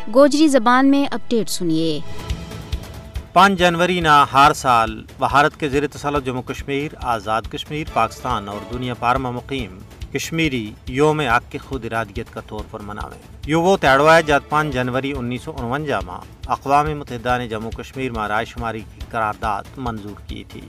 گوجری زبان میں اپڈیٹ سنیے۔ 5 جنوری نا ہر سال بھارت کے زیر تسلط جموں کشمیر، آزاد کشمیر، پاکستان اور دنیا پار میں مقیم کشمیری یوم حق خود ارادیت کا طور پر مناویں۔ یہ وہ تہوار ہے جب 5 جنوری 1949 میں اقوام متحدہ نے جموں کشمیر میں رائے شماری کی قرارداد منظور کی تھی۔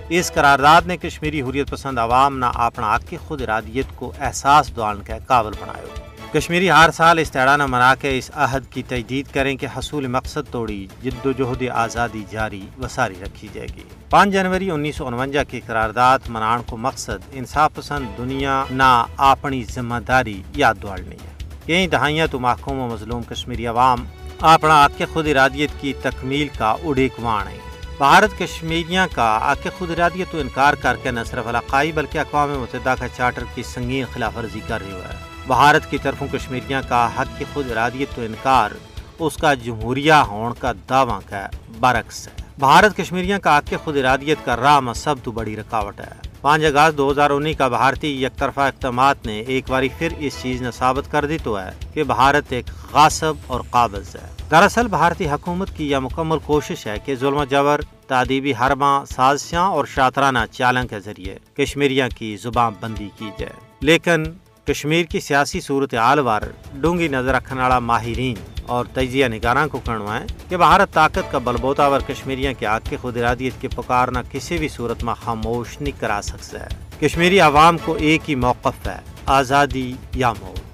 اس قرارداد نے کشمیری حریت پسند عوام نہ اپنا حق خود ارادیت کو احساس دان کے قابل بنایا۔ کشمیری ہر سال اس تہوار منا کے اس عہد کی تجدید کریں کہ حصول مقصد توڑی جد و جہد آزادی جاری و ساری رکھی جائے گی۔ 5 جنوری 1949 کی قرارداد منان کو مقصد انصاف پسند دنیا نہ اپنی ذمہ داری یاد دوڑنی ہے۔ کئی دہائیاں تو محکوم و مظلوم کشمیری عوام اپنا حق خود ارادیت کی تکمیل کا اڑیکوان ہے۔ بھارت کشمیریوں کا حق خود ارادیت تو انکار کر کے نہ صرف علاقائی بلکہ اقوام متحدہ کا چارٹر کی سنگین خلاف ورزی کر رہا ہے۔ بھارت کی طرفوں کشمیریوں کا حق خود ارادیت تو انکار اس کا جمہوریہ ہون کا دعویٰ کا برعکس ہے۔ بھارت کشمیریوں کا حق خود ارادیت کا راہ میں سب تو بڑی رکاوٹ ہے۔ 5 اگست 2019 کا بھارتی یک طرفہ اقدامات نے ایک باری پھر اس چیز نے ثابت کر دی تو ہے کہ بھارت ایک غاصب اور قابض ہے۔ دراصل بھارتی حکومت کی یہ مکمل کوشش ہے کہ ظلم و جبر، تعدیبی حرباں، سازشاں اور شاطرانہ چالوں کے ذریعے کشمیریوں کی زبان بندی کی جائے، لیکن کشمیر کی سیاسی صورتحال وار ڈونگی نظر رکھنے والا ماہرین اور تجزیہ نگاراں کو کہنا ہے کہ بھارت طاقت کا بلبوتا ور کشمیریوں کے حق خود ارادیت کے پکارنا کسی بھی صورت میں خاموش نہیں کرا سکتا ہے۔ کشمیری عوام کو ایک ہی موقف ہے، آزادی یا موت۔